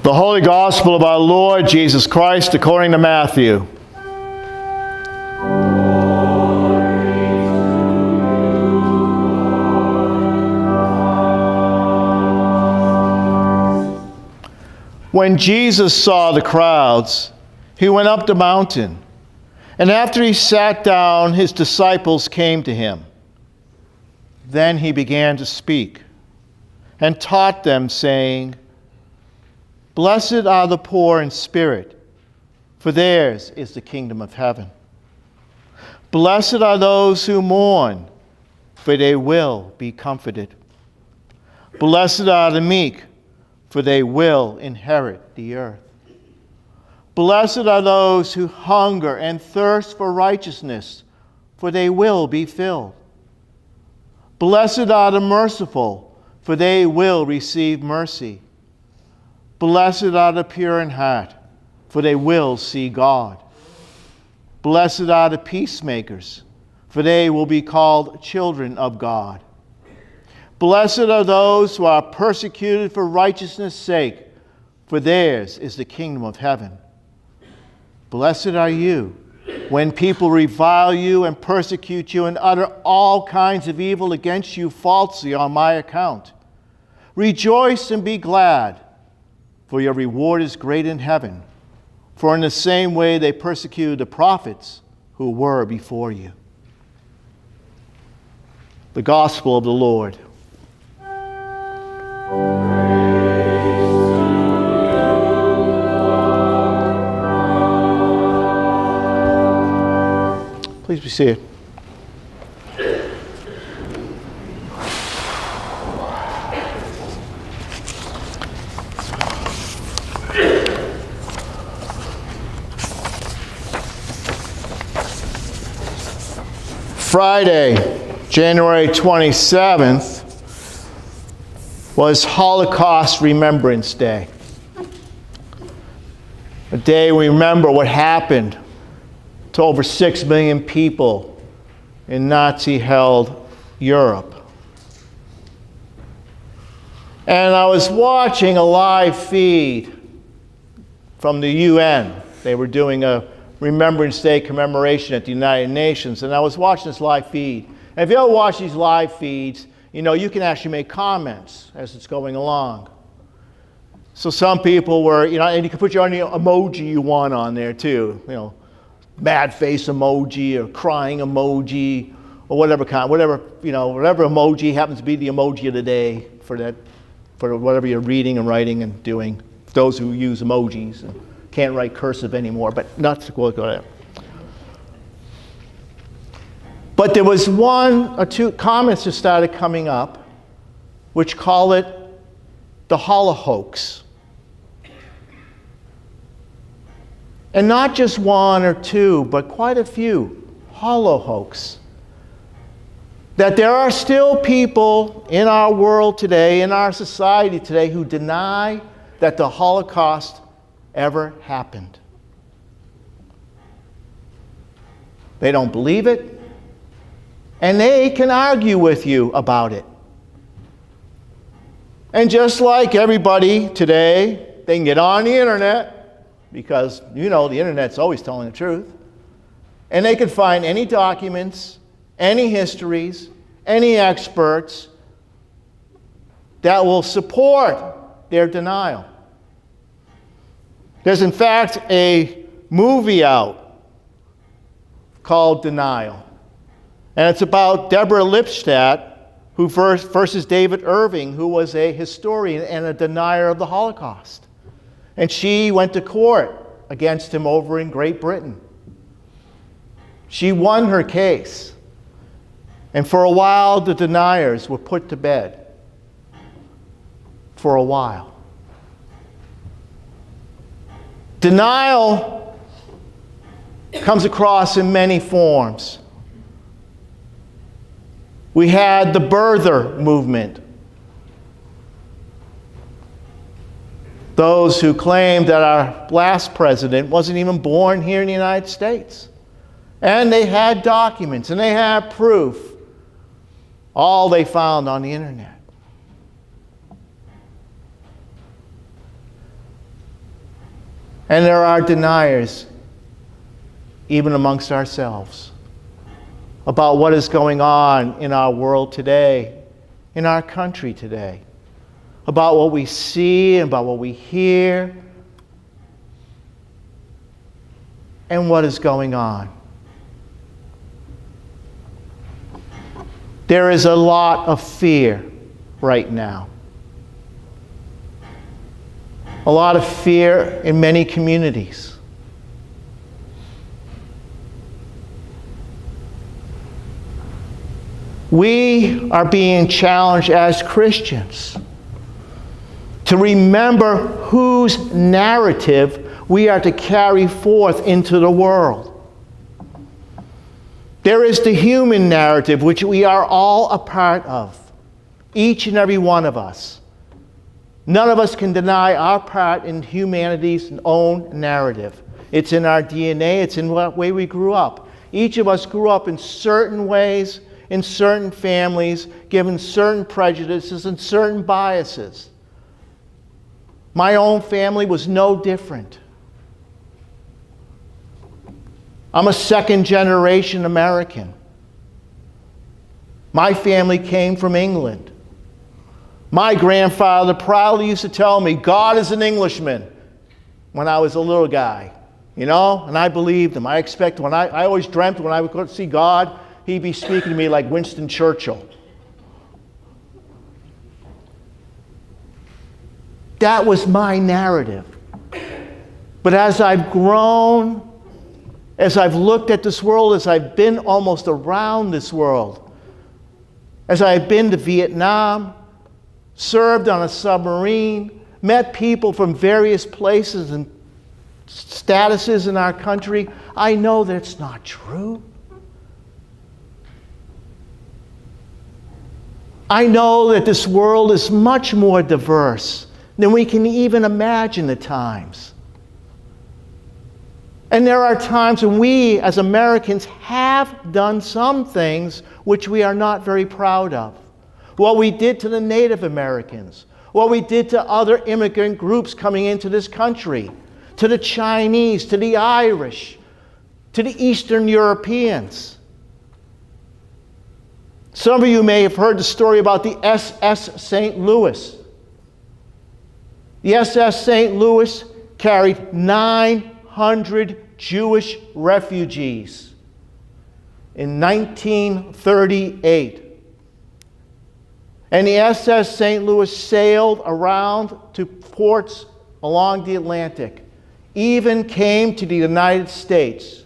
The Holy Gospel of our Lord Jesus Christ according to Matthew. When Jesus saw the crowds, he went up the mountain, and after he sat down, his disciples came to him. Then he began to speak and taught them, saying, "Blessed are the poor in spirit, for theirs is the kingdom of heaven. Blessed are those who mourn, for they will be comforted. Blessed are the meek, for they will inherit the earth. Blessed are those who hunger and thirst for righteousness, for they will be filled. Blessed are the merciful, for they will receive mercy. Blessed are the pure in heart, for they will see God. Blessed are the peacemakers, for they will be called children of God. Blessed are those who are persecuted for righteousness' sake, for theirs is the kingdom of heaven. Blessed are you when people revile you and persecute you and utter all kinds of evil against you falsely on my account. Rejoice and be glad, for your reward is great in heaven. For in the same way they persecuted the prophets who were before you." The Gospel of the Lord. Please be seated. Friday, January 27th, was Holocaust Remembrance Day. A day we remember what happened to over 6 million people in Nazi-held Europe. And I was watching a live feed from the UN. They were doing a Remembrance Day commemoration at the United Nations, and I was watching this live feed. And if you ever watch these live feeds, you know, you can actually make comments as it's going along. So some people were, you know, and you can put your own emoji you want on there too, you know, mad face emoji or crying emoji or whatever emoji happens to be the emoji of the day for that, for whatever you're reading and writing and doing. Those who use emojis and can't write cursive anymore, but not to go there. But there was one or two comments that started coming up which call it the holo-hoax. And not just one or two, but quite a few holo-hoax. That there are still people in our world today, in our society today, who deny that the Holocaust ever happened. They don't believe it, and they can argue with you about it. And just like everybody today, they can get on the internet, because you know the internet's always telling the truth, and they can find any documents, any histories, any experts that will support their denial. There's in fact a movie out called Denial. And it's about Deborah Lipstadt who versus David Irving, who was a historian and a denier of the Holocaust. And she went to court against him over in Great Britain. She won her case. And for a while, the deniers were put to bed. For a while. Denial comes across in many forms. We had the birther movement. Those who claimed that our last president wasn't even born here in the United States. And they had documents and they had proof. All they found on the internet. And there are deniers, even amongst ourselves, about what is going on in our world today, in our country today, about what we see, about what we hear, and what is going on. There is a lot of fear right now. A lot of fear in many communities. We are being challenged as Christians to remember whose narrative we are to carry forth into the world. There is the human narrative, which we are all a part of, each and every one of us. None of us can deny our part in humanity's own narrative. It's in our DNA, it's in what way we grew up. Each of us grew up in certain ways, in certain families, given certain prejudices and certain biases. My own family was no different. I'm a second-generation American. My family came from England. My grandfather proudly used to tell me, God is an Englishman, when I was a little guy. You know, and I believed him. I always dreamt when I would go to see God, he'd be speaking to me like Winston Churchill. That was my narrative. But as I've grown, as I've looked at this world, as I've been almost around this world, as I've been to Vietnam, served on a submarine, met people from various places and statuses in our country, I know that it's not true. I know that this world is much more diverse than we can even imagine at times. And there are times when we, as Americans, have done some things which we are not very proud of. What we did to the Native Americans, what we did to other immigrant groups coming into this country, to the Chinese, to the Irish, to the Eastern Europeans. Some of you may have heard the story about the SS St. Louis. The SS St. Louis carried 900 Jewish refugees in 1938. And the SS St. Louis sailed around to ports along the Atlantic, even came to the United States.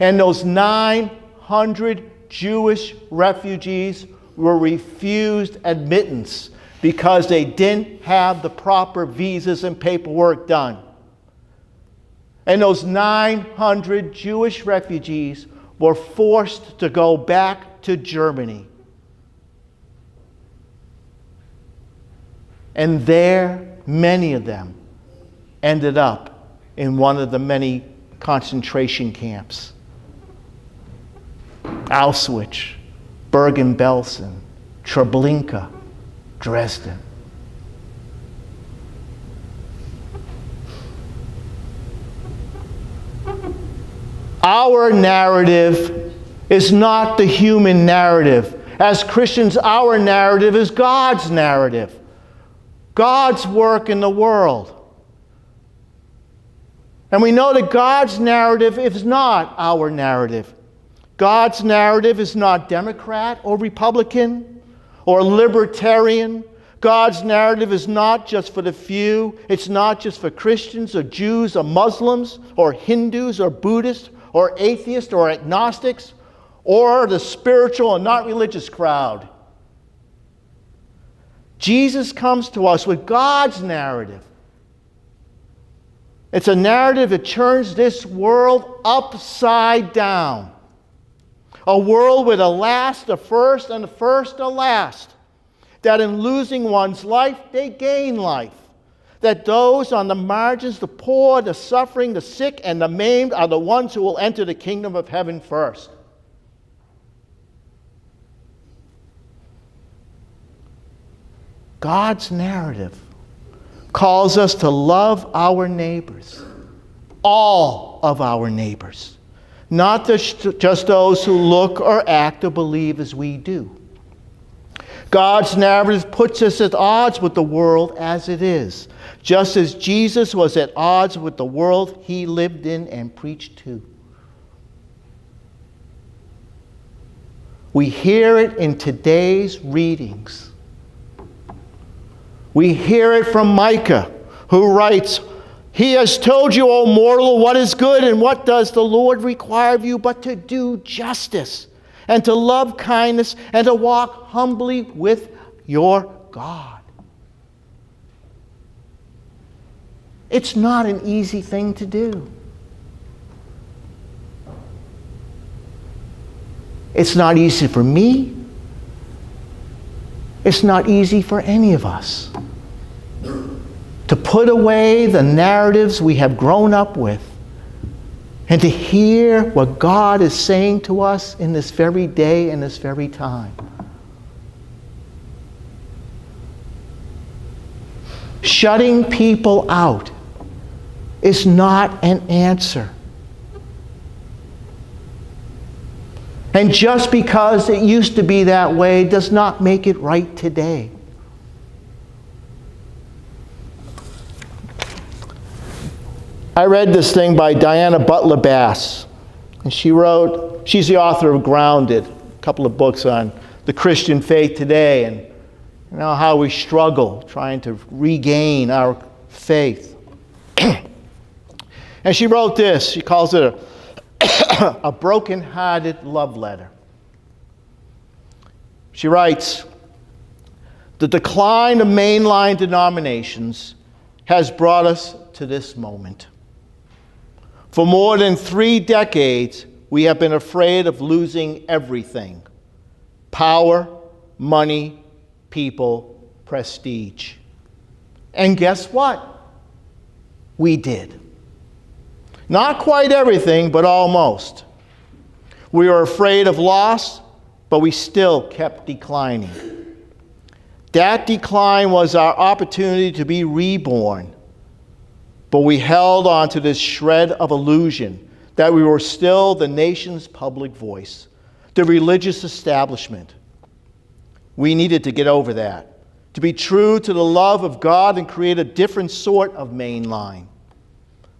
And those 900 Jewish refugees were refused admittance because they didn't have the proper visas and paperwork done. And those 900 Jewish refugees were forced to go back to Germany. And there, many of them ended up in one of the many concentration camps. Auschwitz, Bergen-Belsen, Treblinka, Dresden. Our narrative is not the human narrative. As Christians, our narrative is God's narrative. God's work in the world. And we know that God's narrative is not our narrative. God's narrative is not Democrat or Republican or libertarian. God's narrative is not just for the few. It's not just for Christians or Jews or Muslims or Hindus or Buddhists or atheists or agnostics or the spiritual and not religious crowd. Jesus comes to us with God's narrative. It's a narrative that turns this world upside down. A world where the last are first and the first are last. That in losing one's life, they gain life. That those on the margins, the poor, the suffering, the sick, and the maimed are the ones who will enter the kingdom of heaven first. God's narrative calls us to love our neighbors, all of our neighbors, not just those who look or act or believe as we do. God's narrative puts us at odds with the world as it is, just as Jesus was at odds with the world he lived in and preached to. We hear it in today's readings. We hear it from Micah, who writes, "He has told you, O mortal, what is good, and what does the Lord require of you but to do justice, and to love kindness, and to walk humbly with your God." It's not an easy thing to do. It's not easy for me. It's not easy for any of us to put away the narratives we have grown up with and to hear what God is saying to us in this very day and this very time. Shutting people out is not an answer. And just because it used to be that way does not make it right today. I read this thing by Diana Butler Bass. And she's the author of Grounded, a couple of books on the Christian faith today and how we struggle trying to regain our faith. And she wrote this. She calls it a broken-hearted love letter. She writes, "The decline of mainline denominations has brought us to this moment. For more than 3 decades, we have been afraid of losing everything: power, money, people, prestige. And guess what? We did. Not quite everything, but almost. We were afraid of loss, but we still kept declining. That decline was our opportunity to be reborn, but we held on to this shred of illusion that we were still the nation's public voice, the religious establishment. We needed to get over that, to be true to the love of God and create a different sort of mainline.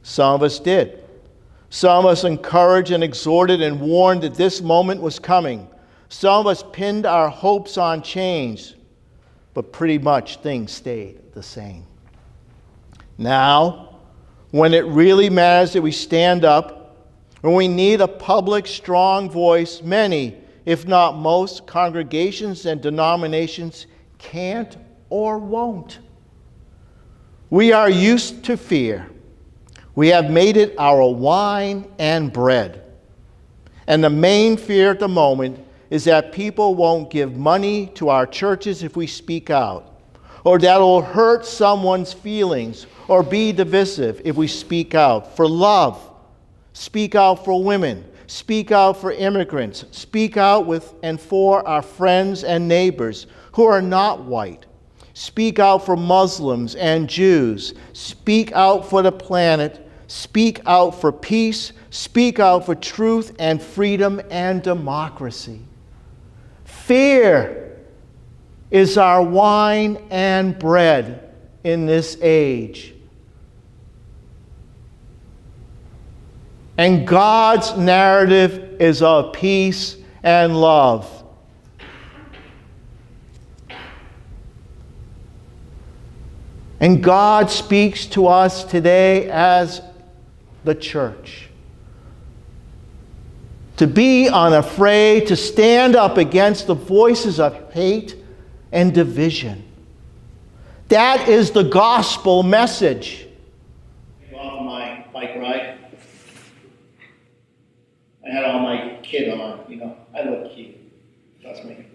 Some of us did. Some of us encouraged and exhorted and warned that this moment was coming. Some of us pinned our hopes on change, but pretty much things stayed the same. Now, when it really matters that we stand up, when we need a public, strong voice, many, if not most, congregations and denominations can't or won't. We are used to fear. We have made it our wine and bread. And the main fear at the moment is that people won't give money to our churches if we speak out, or that it will hurt someone's feelings or be divisive if we speak out for love, speak out for women, speak out for immigrants, speak out with and for our friends and neighbors who are not white. Speak out for Muslims and Jews. Speak out for the planet. Speak out for peace. Speak out for truth and freedom and democracy. Fear is our wine and bread in this age. And God's narrative is of peace and love. And God speaks to us today as the church. To be unafraid, to stand up against the voices of hate and division. That is the gospel message. Off my bike ride, I had all my kit on, I look cute, trust me.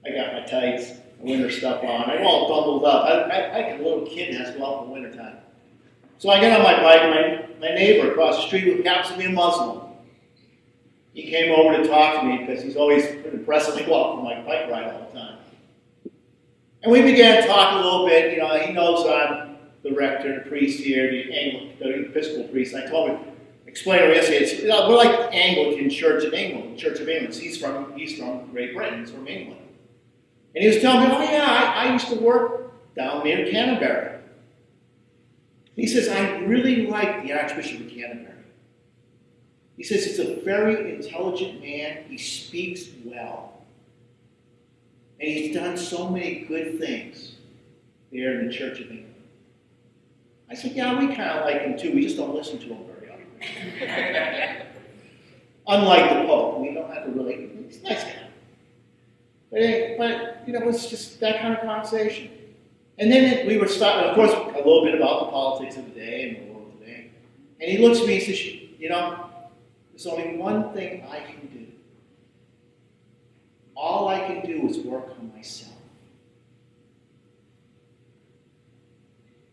I got my tights, winter stuff on, I'm all bundled up. I like a little kid has to go out in the wintertime. So I get on my bike, my neighbor across the street who happens to be a Muslim. He came over to talk to me because he's always impressively walking my bike ride all the time. And we began to talk a little bit. You know, he knows I'm the rector, the priest here, the Episcopal priest. And I told him, explained to him yesterday, we're like the Anglican Church of England. He's from Great Britain. He's from England. And he was telling me, oh yeah, I used to work down near Canterbury. He says, I really like the Archbishop of Canterbury. He says, he's a very intelligent man. He speaks well. And he's done so many good things there in the Church of England. I said, yeah, we kind of like him too. We just don't listen to him very often. Unlike the Pope, we don't have to really, he's a nice guy. But, you know, it was just that kind of conversation. And then we were starting, of course, a little bit about the politics of the day and the world today. And he looks at me and says, you know, there's only one thing I can do. All I can do is work on myself.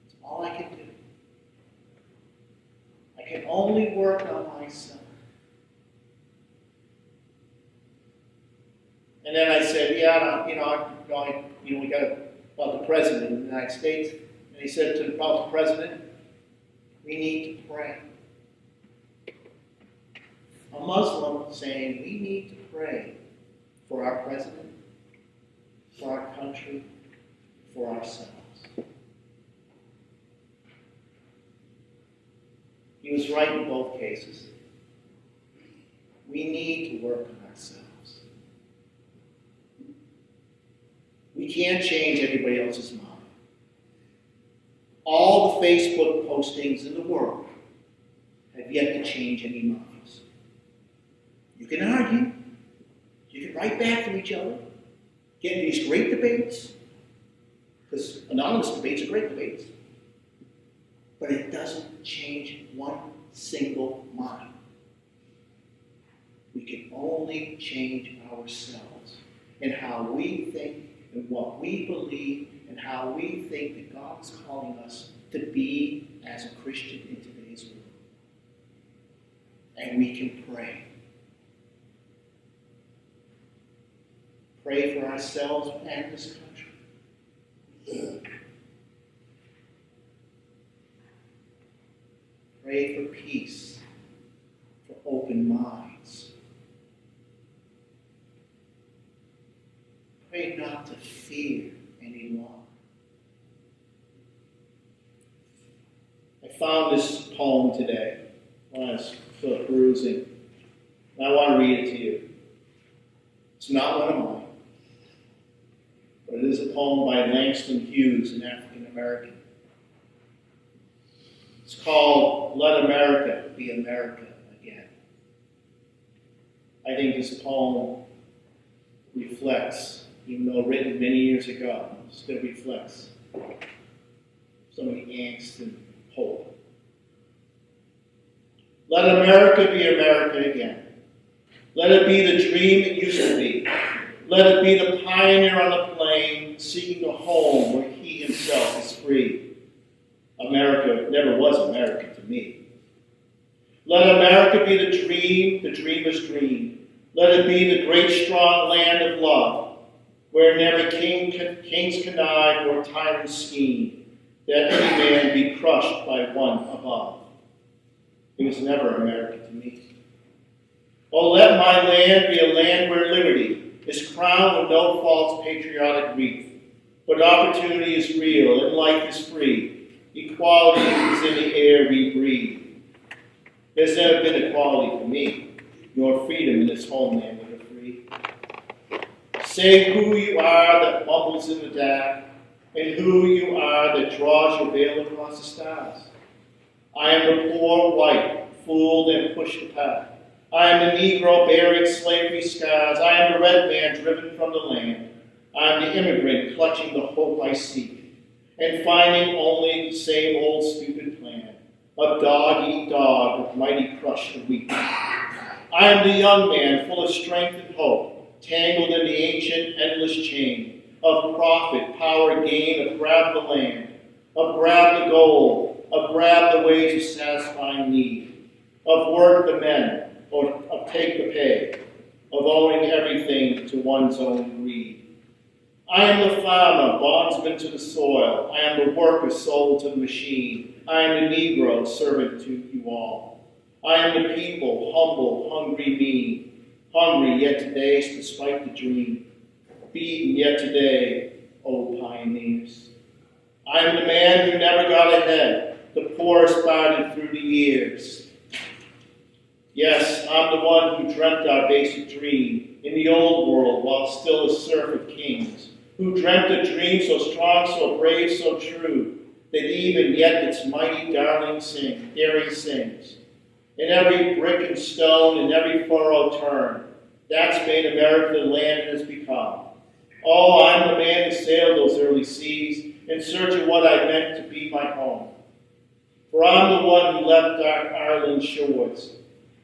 That's all I can do. I can only work on myself. And then I said, yeah, we got about the President of the United States. And he said about the President, we need to pray. A Muslim saying, we need to pray for our President, for our country, for ourselves. He was right in both cases. We need to work on ourselves. We can't change everybody else's mind. All the Facebook postings in the world have yet to change any minds. You can argue. You can write back to each other. Get into these great debates. Because anonymous debates are great debates. But it doesn't change one single mind. We can only change ourselves and how we think and what we believe and how we think that God is calling us to be as a Christian in today's world. And we can pray. Pray for ourselves and this country. Pray for peace, for open minds. Pray not to fear any longer. I found this poem today when I was perusing, and I want to read it to you. It's not one of mine, but it is a poem by Langston Hughes, an African American. It's called Let America Be America Again. I think this poem reflects, even though written many years ago, still reflects so many angst and hope. Let America be America again. Let it be the dream it used to be. Let it be the pioneer on the plain seeking a home where he himself is free. America never was America to me. Let America be the dreamer's dream. Let it be the great strong land of love, where never kings connive or tyrants scheme, that any man be crushed by one above. It was never America to me. Oh, let my land be a land where liberty is crowned with no false patriotic wreath, but opportunity is real and life is free. Equality is in the air we breathe. There's never been equality for me, nor freedom in this homeland of the free. Say who you are that mumbles in the dark, and who you are that draws your veil across the stars. I am the poor white, fooled and pushed apart. I am the Negro bearing slavery scars. I am the red man driven from the land. I am the immigrant clutching the hope I seek, and finding only the same old stupid plan of dog-eat-dog with mighty crush the weak. I am the young man full of strength and hope, tangled in the ancient endless chain of profit, power, gain, of grab the land, of grab the gold, of grab the wage of satisfying need, of work the men, or of take the pay, of owing everything to one's own greed. I am the farmer, bondsman to the soil. I am the worker sold to the machine. I am the Negro, servant to you all. I am the people, humble, hungry, mean. Hungry yet today, despite the dream. Beaten yet today, O pioneers. I am the man who never got ahead, the poorest bartered through the years. Yes, I'm the one who dreamt our basic dream in the old world while still a serf of kings, who dreamt a dream so strong, so brave, so true, that even yet its mighty daring sings. In every brick and stone, in every furrow turn, that's made America the land it has become. Oh, I'm the man who sailed those early seas in search of what I meant to be my home. For I'm the one who left Ireland's shores,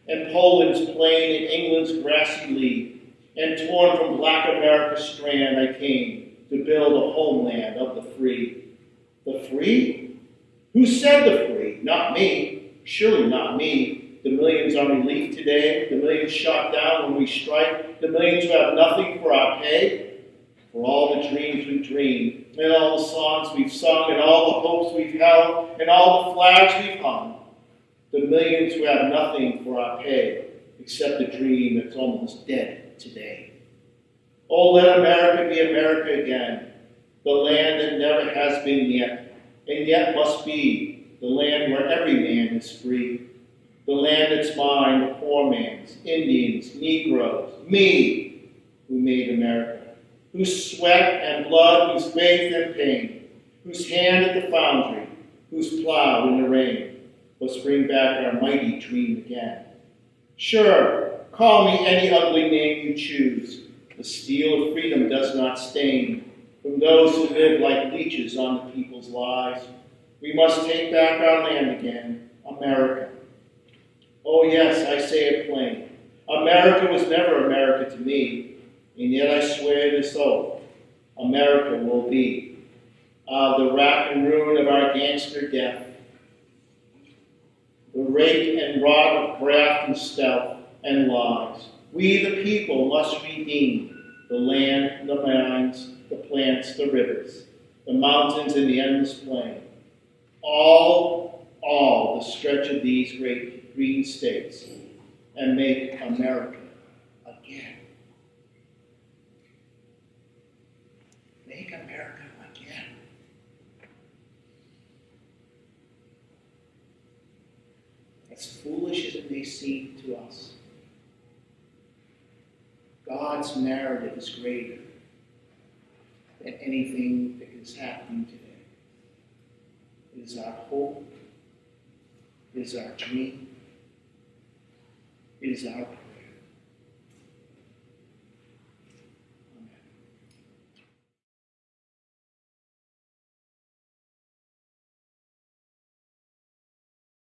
and Poland's plain, and England's grassy lea, and torn from black America's strand I came to build a homeland of the free. The free? Who said the free? Not me. Surely not me. The millions on relief today, the millions shot down when we strike, the millions who have nothing for our pay, for all the dreams we've dreamed, and all the songs we've sung, and all the hopes we've held, and all the flags we've hung. The millions who have nothing for our pay, except a dream that's almost dead today. Oh, let America be America again, the land that never has been yet, and yet must be, the land where every man is free. The land that's mine, the poor man's, Indians, Negroes, me, who made America, whose sweat and blood, whose faith and pain, whose hand at the foundry, whose plow in the rain, must bring back our mighty dream again. Sure, call me any ugly name you choose. The steel of freedom does not stain from those who live like leeches on the people's lives. We must take back our land again, America. Oh yes, I say it plain. America was never America to me, and yet I swear this oath, America will be. The rack and ruin of our gangster death, the rake and rot of graft and stealth and lies. We the people must redeem the land, the mines, the plants, the rivers, the mountains and the endless plain. All the stretch of these great green states, and make America again. Make America again. As foolish as it may seem to us, God's narrative is greater than anything that is happening today. It is our hope. It is our dream. It is our